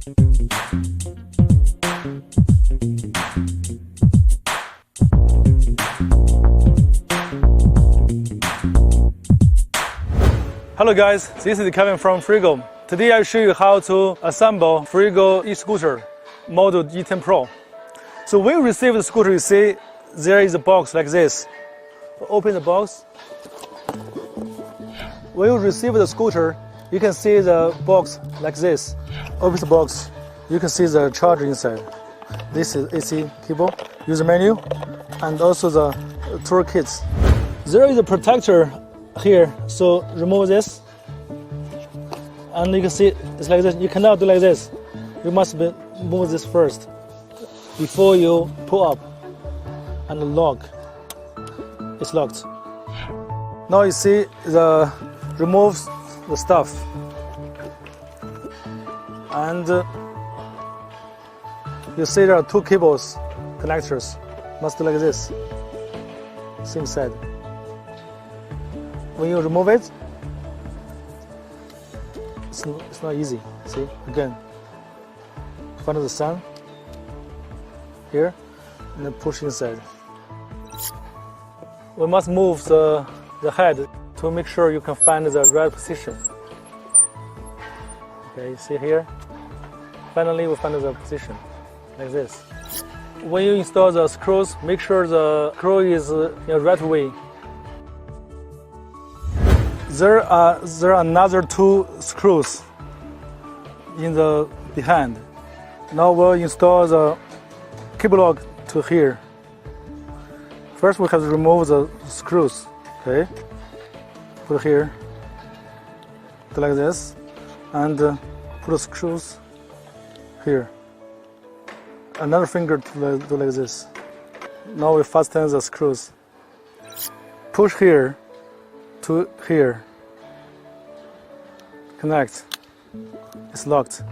Hello guys, this is Kevin from Frigo. Today I'll show you how to assemble Frigo e-scooter Model E10 Pro. So when you receive the scooter, you see there is a box like this. Open the box. When you receive the scooter, you can see the box like this. Open the box, you can see the charger inside. This is AC cable, user menu, and also the tool kits. There is a protector here, so remove this. And you can see it's like this. You cannot do like this. You must move this first before you pull up and lock. It's locked. Now you see the removes the stuff, and you see there are two cables connectors. Must do like this. Same side. When you remove it, it's not easy. See, again, find the sun here and then push inside. We must move the head to make sure you can find the right position. Okay, see here? Finally, we find the position, like this. When you install the screws, make sure the screw is in the right way. There are another two screws in the behind. Now we'll install the cable lock to here. First we have to remove the screws. Okay, put here, do like this, and put the screws here. Another finger to do like this. Now we fasten the screws. Push here to here. Connect. It's locked.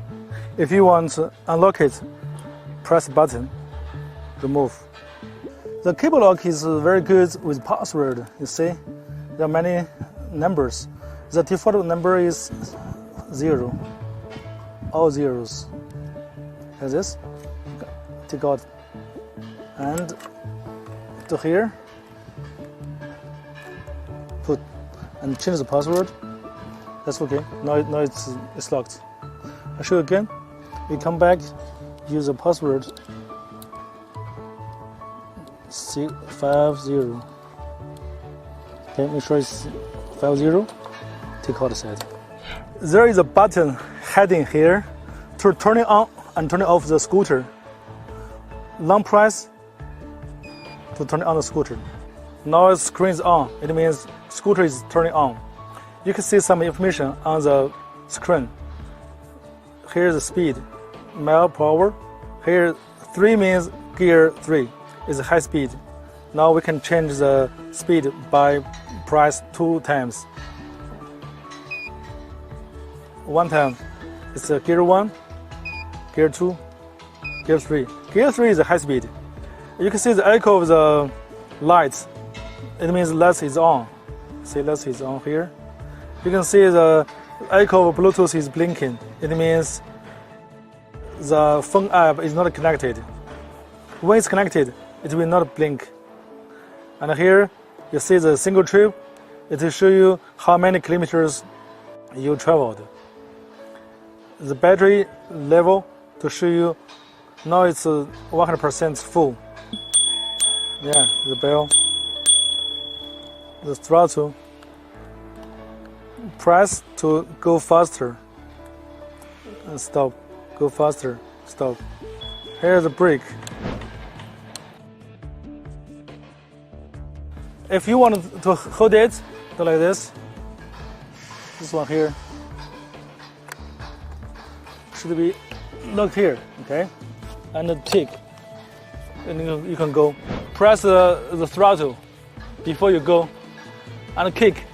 If you want to unlock it, press the button, remove. The cable lock is very good with password. You see, there are many numbers. The default number is 0, all zeros. Like this. Take out and to here. Put and change the password. That's okay. Now it's locked. I'll show you again. We come back, use the password 650. Okay, make sure it's 50. Take out the side. There is a button heading here to turn it on and turn it off the scooter. Long press to turn it on the scooter. Now the screen is on. It means scooter is turning on. You can see some information on the screen. Here's the speed, mile per hour. Here 3 means gear 3 is high speed. Now we can change the speed by press 2 times. One time it's gear 1, gear 2, gear 3. Gear 3 is high speed. You can see the echo of the lights. It means lights is on. See, lights is on here. You can see the echo of Bluetooth is blinking. It means the phone app is not connected. When it's connected, it will not blink. And here you see the single trip. It will show you how many kilometers you traveled. The battery level to show you now it's 100% full. Yeah, the bell, the throttle. Press to go faster and stop. Go faster, stop. Here's the brake. If you want to hold it, do like this. This one here should be locked here, okay? And the tick, and you can go. Press the throttle before you go, and kick.